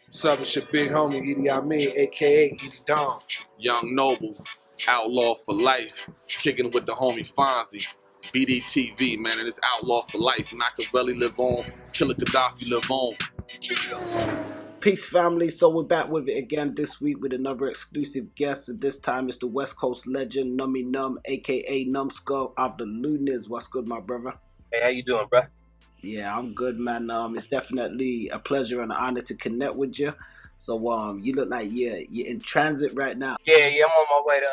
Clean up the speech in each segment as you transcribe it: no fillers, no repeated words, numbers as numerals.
What's up, it's your big homie, Edie Amin, a.k.a. Edie Dom. Young Noble, outlaw for life, kicking with the homie Fonzie. BDTV, man, and it's outlaw for life. Machiavelli live on, Killer Gaddafi live on. Peace, family. So we're back with it again this week with another exclusive guest. And this time it's the West Coast legend, Nummy Num, a.k.a. Numskull of the Luniz. What's good, my brother? Hey, how you doing, bro? Yeah, I'm good, man. It's definitely a pleasure and an honor to connect with you. So, you look like you're in transit right now. Yeah, I'm on my way to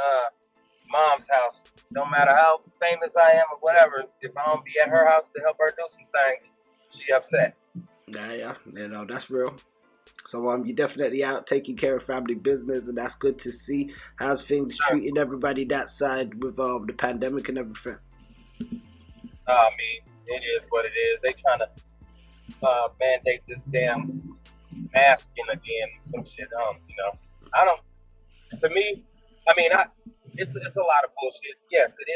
mom's house. No matter how famous I am or whatever, if I don't be at her house to help her do some things, she upset. Yeah, that's real. So, you're definitely out taking care of family business, and that's good to see. How's things treating everybody that side with the pandemic and everything? I mean, it is what it is. They trying to mandate this damn masking again, some shit. I don't. To me, I mean, it's a lot of bullshit. Yes, it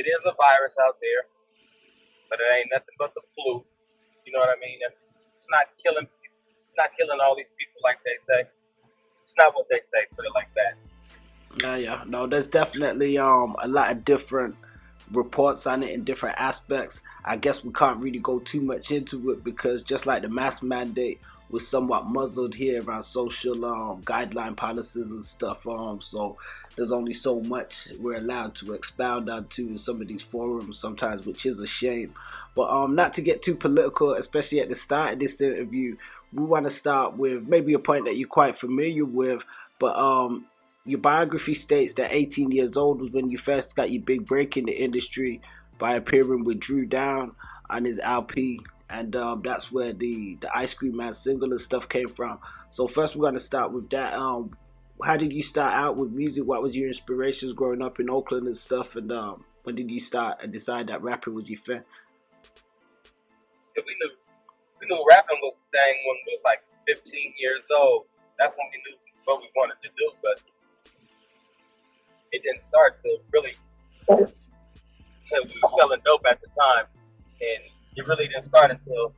is a virus out there, but it ain't nothing but the flu. You know what I mean? And it's not killing. It's not killing all these people like they say. It's not what they say. Put it like that. Yeah. No, there's definitely a lot of different reports on it in different aspects. I guess we can't really go too much into it because just like the mask mandate was somewhat muzzled here around social guideline policies and stuff. So there's only so much we're allowed to expound onto in some of these forums sometimes, which is a shame. But not to get too political, especially at the start of this interview, we want to start with maybe a point that you're quite familiar with, but your biography states that 18 years old was when you first got your big break in the industry by appearing with Drew Down on his LP, and that's where the Ice Cream Man single and stuff came from. So first we're going to start with that. How did you start out with music? What was your inspirations growing up in Oakland and stuff? And when did you start and decide that rapping was your thing? Yeah, we knew rapping was the thing when we was like 15 years old. That's when we knew what we wanted to do, but it didn't start to really. We were selling dope at the time, and it really didn't start until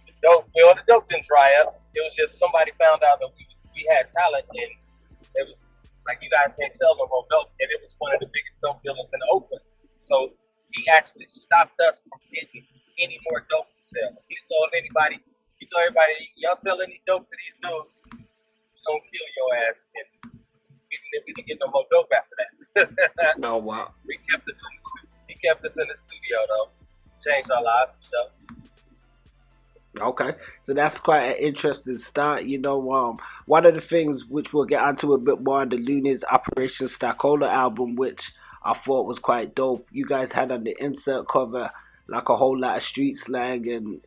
the dope didn't dry up. It was just somebody found out that we had talent, and it was like, you guys can't sell no more dope, and it was one of the biggest dope dealers in Oakland. So he actually stopped us from getting any more dope to sell. He told everybody, y'all sell any dope to these dudes, we're gonna kill your ass. And we didn't get no more dope after that. Oh wow! He kept us in the studio though. Changed our lives for sure. Okay, so that's quite an interesting start. One of the things which we'll get onto a bit more on the Luniz Operation Stackola album, which I thought was quite dope. You guys had on the insert cover like a whole lot of street slang and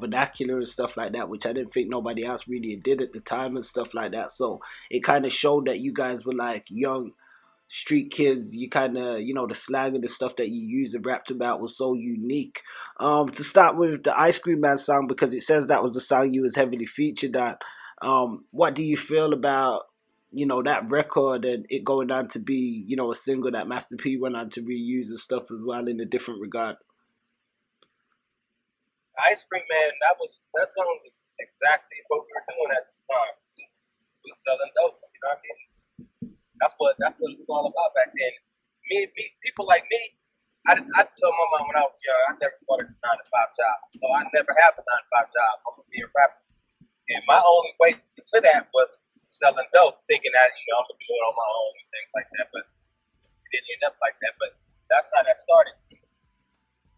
vernacular and stuff like that, which I didn't think nobody else really did at the time and stuff like that. So it kind of showed that you guys were like young street kids. You kind of, the slang and the stuff that you used and rapped about was so unique. To start with the Ice Cream Man song, because it says that was the song you was heavily featured on. What do you feel about that record and it going on to be a single that Master P went on to reuse and stuff as well in a different regard? Ice Cream Man, that song was exactly what we were doing at the time. We was selling dope, you know what I mean? That's what it was all about back then. Me, people like me, I told my mom when I was young, I never wanted a 9-to-5 job, so I never have a 9-to-5 job. I'm gonna be a rapper, and my only way to that was selling dope, thinking that I'm gonna do it on my own and things like that. But it didn't end up like that. But that's how that started.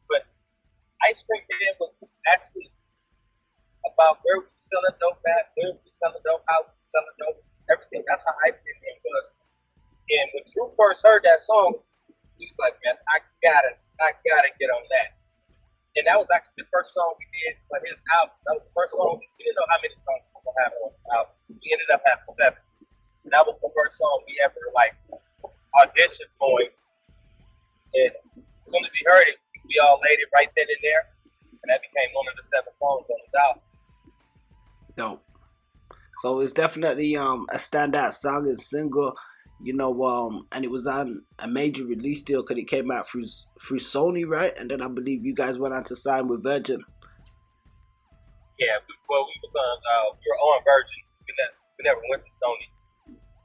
But Ice Cream Man was actually about where we were selling dope at, where we were selling dope, how we were selling dope, everything. That's how Ice Cream Man was. And when Drew first heard that song, he was like, "Man, I gotta get on that." And that was actually the first song we did for his album. That was the first song. We didn't know how many songs we were gonna have on the album. We ended up having 7. And that was the first song we ever auditioned for him. And as soon as he heard it, we all laid it right then and there, and that became one of the 7 songs on the album. Dope. So it's definitely a standout song and single, and it was on a major release deal because it came out through Sony, right? And then I believe you guys went on to sign with Virgin. Yeah, we was on. We were on Virgin. We never went to Sony.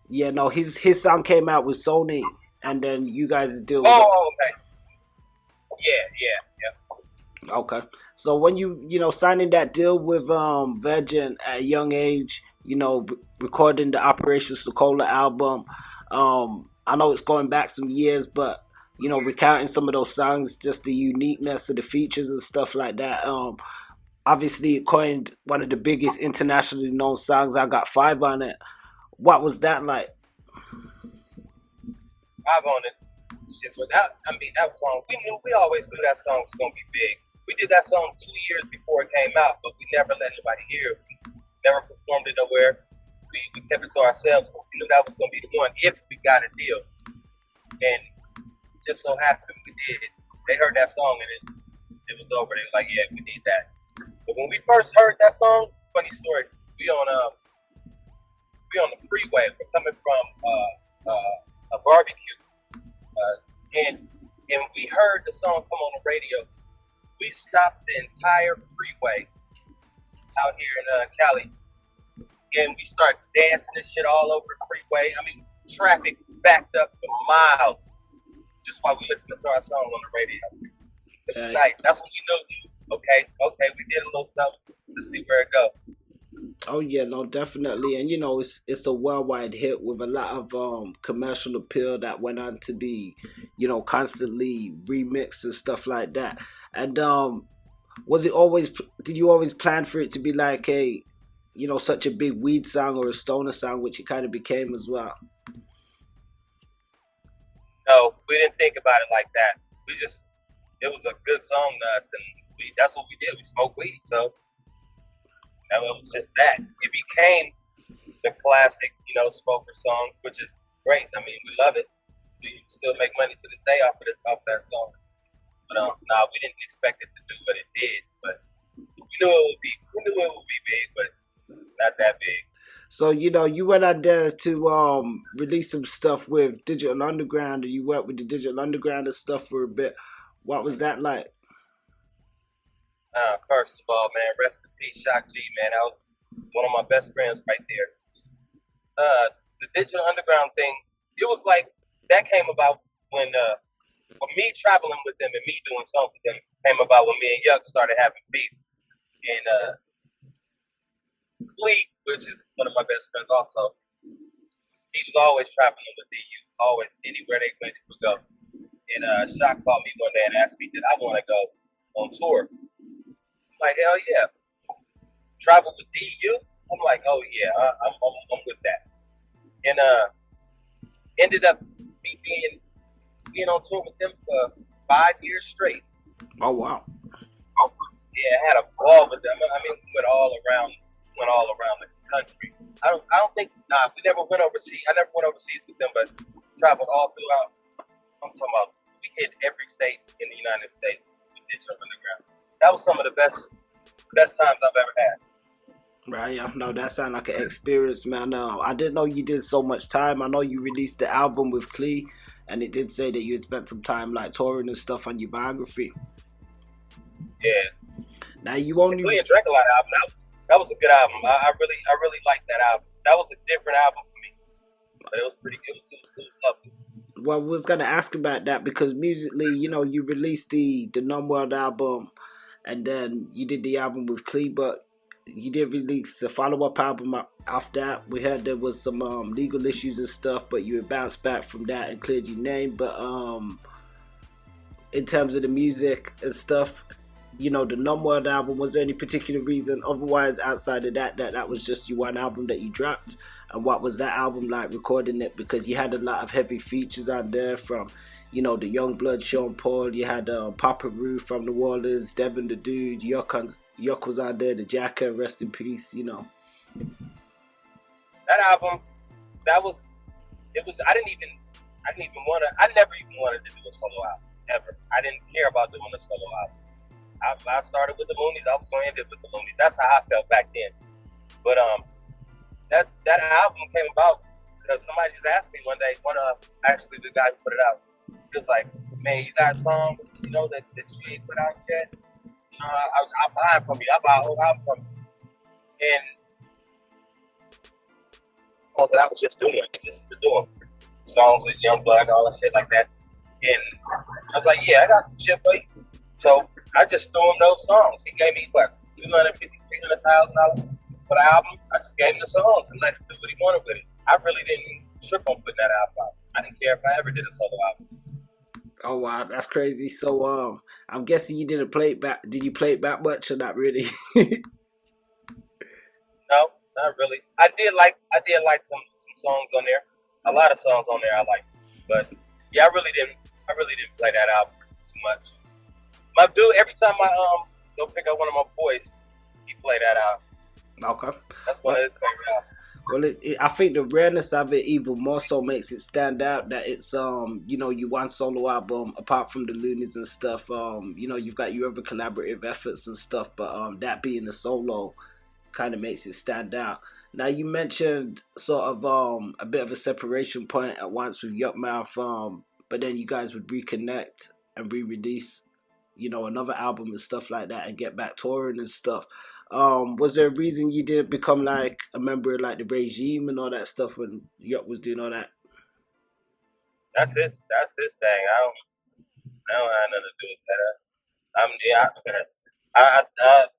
Yeah, no, his song came out with Sony, and then you guys deal with. Oh, okay. Yeah. Okay. So when you signing that deal with Virgin at a young age, recording the Operation Stackola album, I know it's going back some years, but recounting some of those songs, just the uniqueness of the features and stuff like that. Obviously it coined one of the biggest internationally known songs. I Got 5 on it. What was that like? 5 on it. Shit, but that song, we always knew that song was gonna be big. We did that song 2 years before it came out, but we never let anybody hear it. We never performed it nowhere. We kept it to ourselves. We knew that was gonna be the one if we got a deal. And just so happened we did. They heard that song and it was over. They were like, yeah, we need that. But when we first heard that song, funny story, we on the freeway. We're coming from a barbecue, and we heard the song come on the radio. We stopped the entire freeway out here in Cali, and we started dancing and shit all over the freeway. I mean, traffic backed up for miles just while we listened to our song on the radio. It was nice. That's when you knew, okay, we did a little something. Let's see where it goes. Oh yeah, no, definitely, and it's a worldwide hit with a lot of commercial appeal that went on to be, constantly remixed and stuff like that. And did you always plan for it to be like a, such a big weed song or a stoner song, which it kind of became as well? No, we didn't think about it like that. It was a good song to us, and that's what we did. We smoked weed, so. And it was just that. It became the classic, smoker song, which is great. I mean, we love it. We still make money to this day off that song. But we didn't expect it to do what it did. But we knew it would be big, but not that big. So you went out there to release some stuff with Digital Underground, and you worked with the Digital Underground and stuff for a bit. What was that like? First of all, man, rest in peace, Shock G, man. That was one of my best friends right there. The Digital Underground thing, it was like, that came about when me traveling with them and me doing songs with them came about when me and Yuck started having beef. And Clee, which is one of my best friends also, he was always traveling with DU, always, anywhere they went, he would go. And Shock called me one day and asked me, did I want to go on tour? Like, hell yeah. Travel with DU? I'm like, oh yeah, I'm with that. And ended up me being on tour with them for 5 years straight. Oh wow. Yeah, I had a ball with them. I mean, we went all around the country. I don't think we never went overseas. I never went overseas with them, but traveled all throughout. I'm talking about we hit every state in the United States with Digital Underground. That was some of the best times I've ever had. Right, yeah, no, that sounds like an experience, man. I didn't know you did so much time. I know you released the album with Clee, and it did say that you had spent some time like touring and stuff on your biography. Yeah. Now you only Clee and Stackola album. That was a good album. I really liked that album. That was a different album for me, but it was pretty good. It was lovely. Well, I was gonna ask about that because musically, you released the Numb World album, and then you did the album with Clee, but you did release a follow-up album after that. We heard there was some legal issues and stuff, but you had bounced back from that and cleared your name. But in terms of the music and stuff, the Numb World album, was there any particular reason otherwise outside of that was just your one album that you dropped? And what was that album like recording it? Because you had a lot of heavy features on there from, the Youngblood, Sean Paul. You had Papa Roo from New Orleans, Devin the Dude, Yuck was on there, the Jacker, rest in peace, That album, I never even wanted to do a solo album, ever. I didn't care about doing a solo album. I started with the Luniz, I was going to end it with the Luniz. That's how I felt back then. But that album came about because somebody just asked me one day, actually the guy who put it out, he was like, man, you got songs, that you ain't put out yet? I'll buy it from you. I'll buy a whole album from you. And songs that I was just doing, just to do them. Songs with Youngblood and all that shit like that. And I was like, yeah, I got some shit for you. So I just threw him those songs. He gave me what, $250,000, $300,000 for the album. I just gave him the songs and let him do what he wanted with it. I really didn't trip on putting that album out. I didn't care if I ever did a solo album. Oh wow, that's crazy. So I'm guessing you didn't play it back. Did you play it back much or not really? No, not really. I did like some songs on there. A lot of songs on there I liked. But yeah, I really didn't play that album too much. My dude, every time I go pick up one of my boys, he play that out. Okay. That's one of his favorite albums. Well, I think the rareness of it even more so makes it stand out that it's you one solo album apart from the Luniz and stuff. You've got your other collaborative efforts and stuff, but that being the solo kind of makes it stand out. Now you mentioned sort of a bit of a separation point at once with Yukmouth, but then you guys would reconnect and re-release, another album and stuff like that, and get back touring and stuff. Was there a reason you didn't become like a member of like the regime and all that stuff when Yuk was doing all that? That's his thing. I don't have nothing to do with that.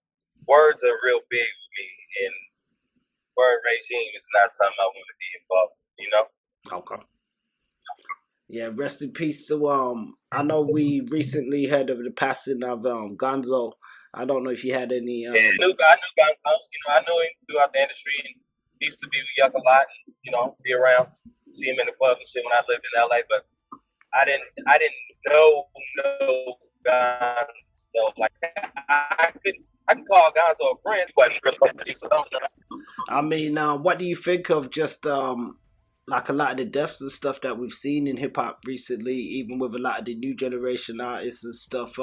Words are real big with me, and word regime is not something I want to be involved in, Okay. Yeah, rest in peace. So I know we recently heard of the passing of Gonzo. I don't know if you had any. I knew Gonzo. I knew him throughout the industry, and he used to be with Yuck a lot, and be around, see him in the club and shit when I lived in LA. But I didn't know Gonzo like that. I can call Gonzo a friend, but he really wasn't so. I mean, what do you think of just like a lot of the deaths and stuff that we've seen in hip hop recently, even with a lot of the new generation artists and stuff?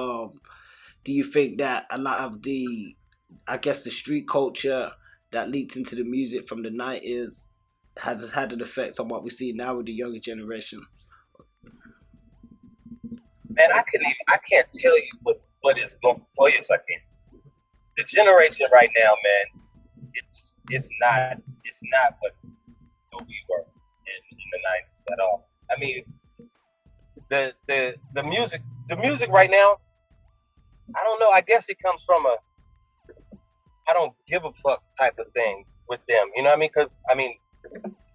Do you think that a lot of the street culture that leaked into the music from the 90s has had an effect on what we see now with the younger generation? Man, I can't tell you what is going. Oh yes, I can. The generation right now, man, it's not what we were in the 90s at all. I mean, the music right now, I don't know. I guess it comes from a I don't give a fuck type of thing with them. You know what I mean? Because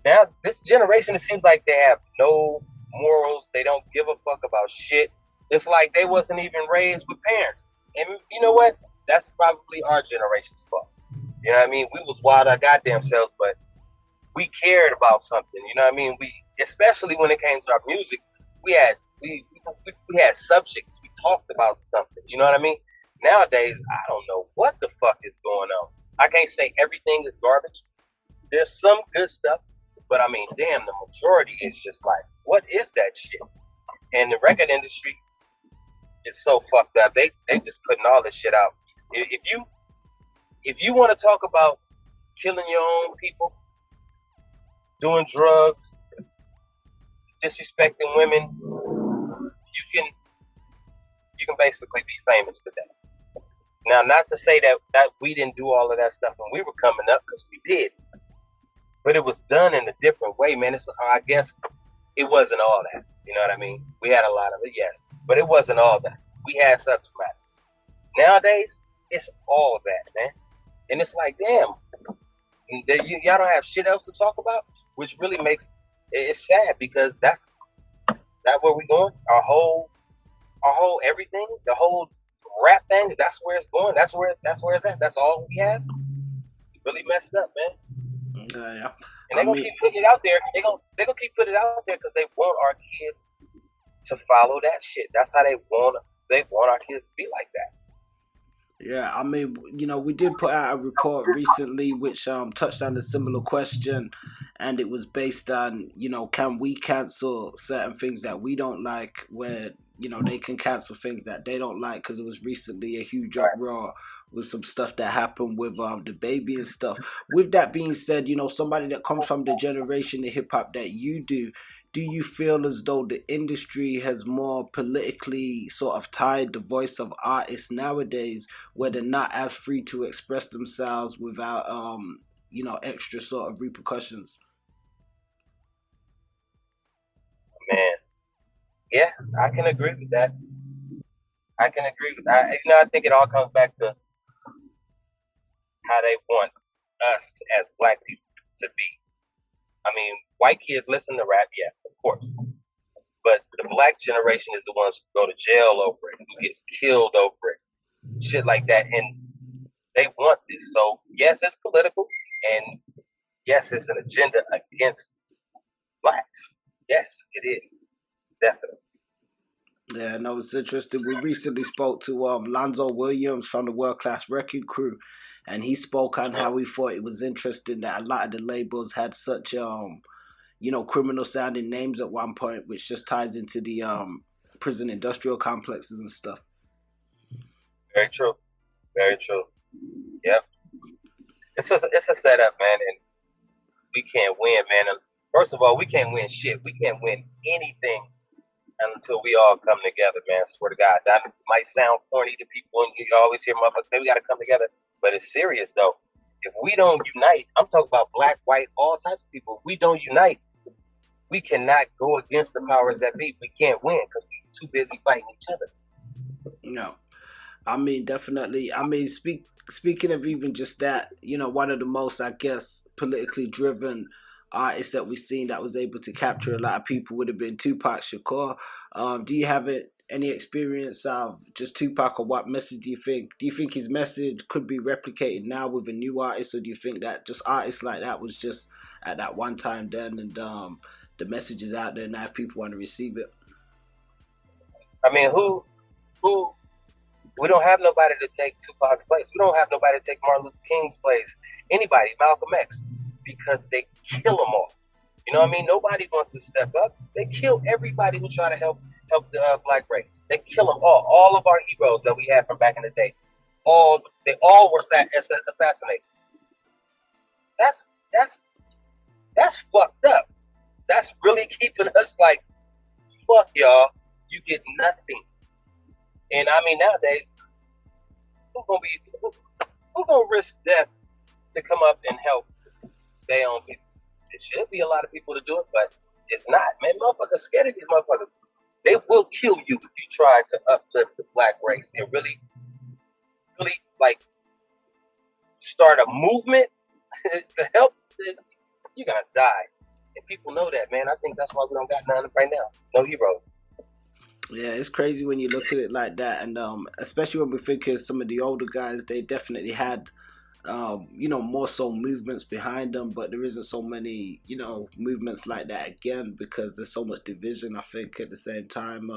now this generation, it seems like they have no morals. They don't give a fuck about shit. It's like they wasn't even raised with parents. And you know what? That's probably our generation's fault. You know what I mean? We was wild our goddamn selves, but we cared about something. You know what I mean? We, especially when it came to our music, we had subjects. We talked about something. You know what I mean? Nowadays, I don't know what the fuck is going on. I can't say everything is garbage. There's some good stuff, but damn, the majority is just like, what is that shit? And the record industry is so fucked up. They just putting all this shit out. If you want to talk about killing your own people, doing drugs, disrespecting women, you can basically be famous today. Now, not to say that we didn't do all of that stuff when we were coming up, because we did, but it was done in a different way, man. I guess it wasn't all that. You know what I mean? We had a lot of it, yes, but it wasn't all that. We had subject matter. Nowadays, it's all that, man. And it's like, damn, y'all don't have shit else to talk about, which really makes it's sad, because that's where we going. Our whole everything, the whole rap thing, that's where it's going. That's where it's at. That's all we have. It's really messed up, man. Yeah. And they're gonna keep putting it out there. They're gonna keep putting it out there because they want our kids to follow that shit. That's how they want our kids to be like that. Yeah, we did put out a report recently which touched on a similar question, and it was based on, can we cancel certain things that we don't like, where, they can cancel things that they don't like, because it was recently a huge uproar with some stuff that happened with the baby and stuff. With that being said, somebody that comes from the generation of hip hop that you do you feel as though the industry has more politically sort of tied the voice of artists nowadays, where they're not as free to express themselves without extra sort of repercussions? Yeah, I can agree with that. I can agree with that. I think it all comes back to how they want us as black people to be. I mean, white kids listen to rap, yes, of course. But the black generation is the ones who go to jail over it, who gets killed over it, shit like that. And they want this. So, yes, it's political. And yes, it's an agenda against blacks. Yes, it is. Definitely. Yeah, no, it's interesting. We recently spoke to Lonzo Williams from the World Class Wrecking Crew, and he spoke on how he thought it was interesting that a lot of the labels had such criminal sounding names at one point, which just ties into the prison industrial complexes and stuff. Very true. Very true. Yep. It's a setup, man, and we can't win, man. First of all, we can't win shit. We can't win anything until we all come together, man. Swear to God. That might sound corny to people, and you always hear motherfuckers say we got to come together, but it's serious, though. If we don't unite, I'm talking about black, white, all types of people. If we don't unite, we cannot go against the powers that be. We can't win because we're too busy fighting each other. No. I mean, definitely. I mean, speaking of even just that, one of the most, I guess, politically driven artist that we've seen that was able to capture a lot of people would have been Tupac Shakur. Do you have any experience of just Tupac, or what message do you think? Do you think his message could be replicated now with a new artist, or do you think that just artists like that was just at that one time then, and the message is out there now if people want to receive it? I mean, who? We don't have nobody to take Tupac's place. We don't have nobody to take Martin Luther King's place. Anybody, Malcolm X. Because they kill them all. You know what I mean? Nobody wants to step up. They kill everybody who try to help the black race. They kill them all. All of our heroes that we had from back in the day, they all were assassinated. That's fucked up. That's really keeping us like, fuck y'all. You get nothing. And I mean, nowadays, who's gonna risk death to come up and help their own people? It should be a lot of people to do it, but it's not. Man, motherfuckers scared of these motherfuckers. They will kill you if you try to uplift the black race and really like start a movement to help. You're gonna die, and people know that, man. I think that's why we don't got none right now. No heroes. Yeah, it's crazy when you look at it like that, and especially when we think of some of the older guys, they definitely had more so movements behind them, but there isn't so many, movements like that again because there's so much division. I think at the same time,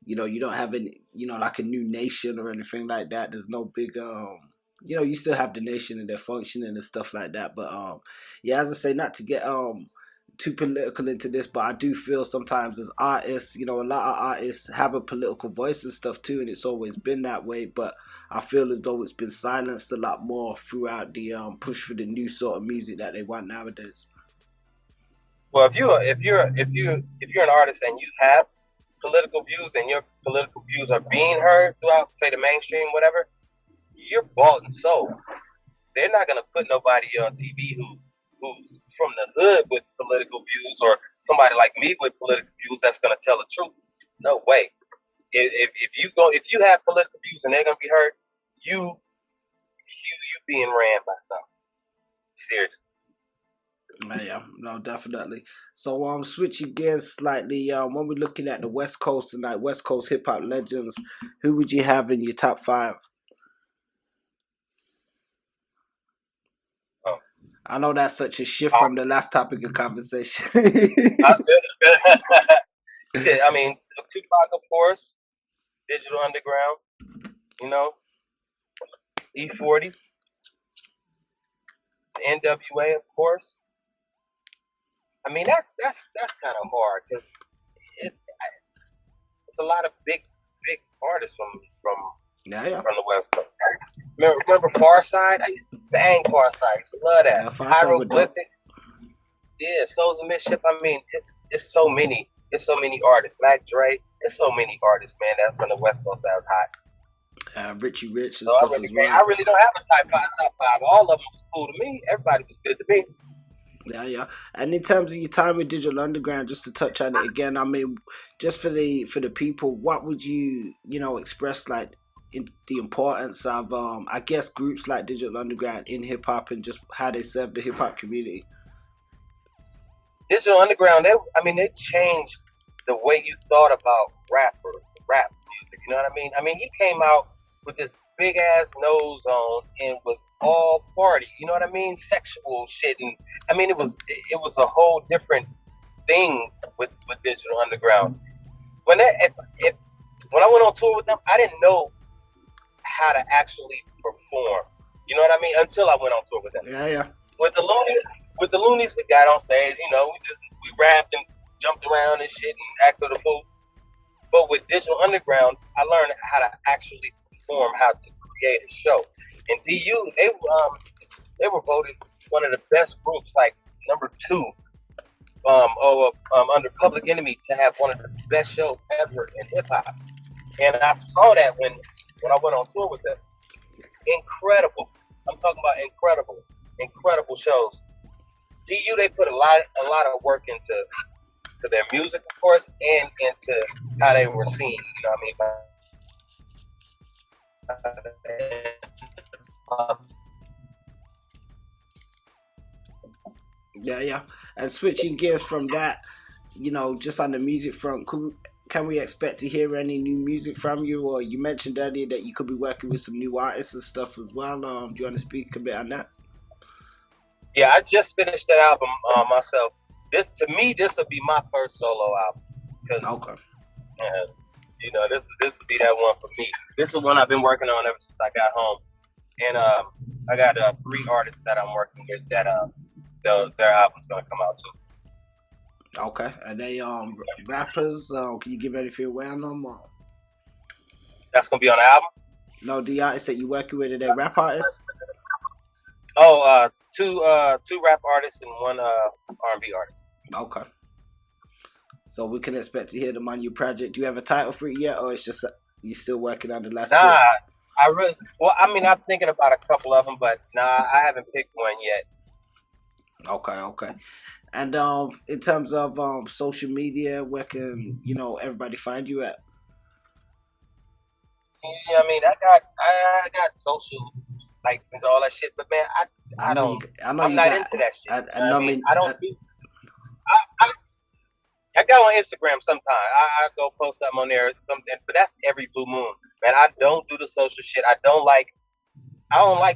you don't have any, like a new nation or anything like that. There's no big, you still have the nation and their functioning and stuff like that. But yeah, as I say, not to get too political into this, but I do feel sometimes as artists, a lot of artists have a political voice and stuff too, and it's always been that way. But I feel as though it's been silenced a lot more throughout the push for the new sort of music that they want nowadays. Well, if you're an artist and you have political views and your political views are being heard throughout, say, the mainstream, whatever, you're bought and sold. They're not gonna put nobody on TV who's from the hood with political views, or somebody like me with political views that's gonna tell the truth. No way. If you have political views and they're gonna be heard, you being ran by something. Seriously. Yeah, no, definitely. So switching gears slightly, when we're looking at the West Coast and like West Coast hip hop legends, who would you have in your top 5? I know that's such a shift from the last topic of conversation. Shit, I mean, Tupac, of course, Digital Underground, E40, NWA, of course. I mean, that's kind of hard because it's a lot of big artists from the West Coast. Remember Farside? I used to bang Farside. I used to love that. Hieroglyphics. Yeah, Souls of Mischief. I mean, it's so many. It's so many artists. Mac Dre. There's so many artists, man, that's from the West Coast that was hot. Richie Rich and so stuff I really don't have a top five. All of them was cool to me. Everybody was good to me. Yeah, yeah. And in terms of your time with Digital Underground, just to touch on it again, I mean, just for the people, what would you know express like in the importance of I guess groups like Digital Underground in hip hop and just how they serve the hip hop community? Digital Underground, they changed the way you thought about rap music. You know what I mean? I mean, he came out with this big ass nose on and was all party. You know what I mean? Sexual shit, and I mean, it was a whole different thing with Digital Underground. When when I went on tour with them, I didn't know how to actually perform. You know what I mean? Until I went on tour with them. Yeah, yeah. With the Luniz, we got on stage. You know, we rapped and jumped around and shit and acted a fool. But with Digital Underground, I learned how to actually perform, how to create a show. And DU, they were voted one of the best groups, like #2, under Public Enemy, to have one of the best shows ever in hip hop. And I saw that when I went on tour with them. Incredible. I'm talking about incredible shows. DU, they put a lot of work into their music, of course, and into how they were seen. You know what I mean? Yeah, yeah. And switching gears from that, you know, just on the music front, can we expect to hear any new music from you? Or you mentioned earlier that you could be working with some new artists and stuff as well. Do you want to speak a bit on that? Yeah, I just finished that album myself. This will be my first solo album. Okay. You know, this will be that one for me. This is one I've been working on ever since I got home, and I got 3 artists that I'm working with that their album's gonna come out too. Okay. Are they rappers? Can you give anything away on them? Or? That's gonna be on the album? No, the artists that you're working with, are they rap artists? Oh, two rap artists and one R&B artist. Okay. So we can expect to hear them on your project. Do you have a title for it yet, or it's just you still working on the last bits? I'm thinking about a couple of them, but I haven't picked one yet. Okay. And in terms of social media, where can everybody find you at? Yeah, I mean, I got social sites and all that shit, but man, I'm not into that shit. I go on Instagram sometimes. I go post something on there or something, but that's every blue moon. Man, I don't do the social shit. I don't like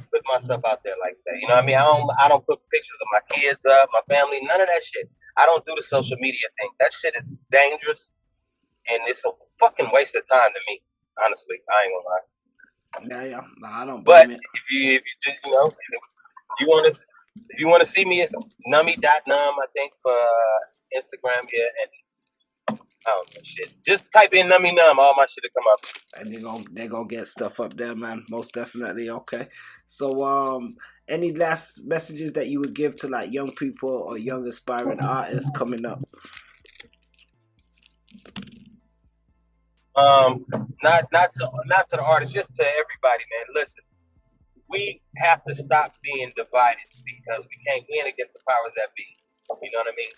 putting myself out there like that. You know what I mean? I don't put pictures of my kids up, my family, none of that shit. I don't do the social media thing. That shit is dangerous, and it's a fucking waste of time to me. Honestly, I ain't gonna lie. Yeah. No, I don't. But if you just if you want to see me, it's Nummy.Num, I think, for Instagram. Yeah, and I don't know shit. Just type in Nummy Num, all my shit will come up. And they're gonna get stuff up there, man. Most definitely. Okay. So any last messages that you would give to like young people or young aspiring artists coming up? Not to the artists, just to everybody, man. Listen, we have to stop being divided because we can't win against the powers that be. You know what I mean?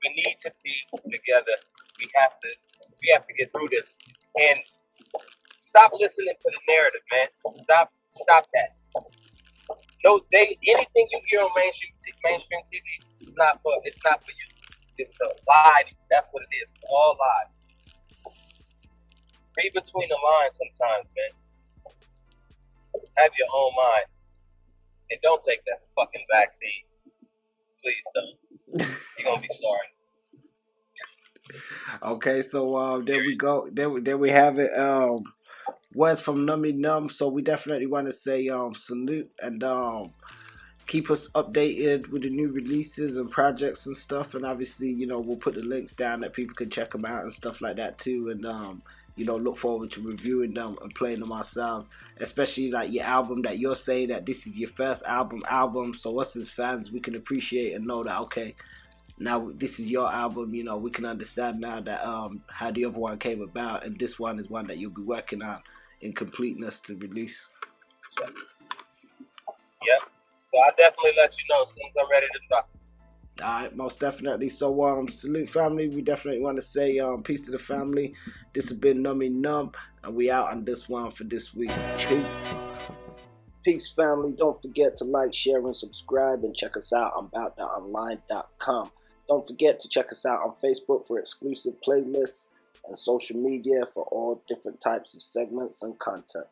We need to be together. We have to get through this and stop listening to the narrative, man. Stop that. No, anything you hear on mainstream TV, it's not for you. It's a lie. That's what it is. It's all lies. Read between the lines sometimes, man. Have your own mind. And don't take that fucking vaccine. Please don't. You're gonna be sorry. Okay, so there we go. There we have it. Words from Nummy Num. So we definitely want to say salute and keep us updated with the new releases and projects and stuff. And obviously, we'll put the links down that people can check them out and stuff like that too. And look forward to reviewing them and playing them ourselves, especially like your album that you're saying that this is your first album. So us as fans, we can appreciate and know that, okay, now this is your album. We can understand now that how the other one came about, and this one is one that you'll be working on in completeness to release. Yep. So I definitely let you know as soon as I'm ready to drop. Alright, most definitely. So salute family. We definitely want to say peace to the family. This has been Nummy Num, and we out on this one for this week. Peace. Peace family. Don't forget to like, share, and subscribe, and check us out on aboutthatonline.com. Don't forget to check us out on Facebook for exclusive playlists and social media for all different types of segments and content.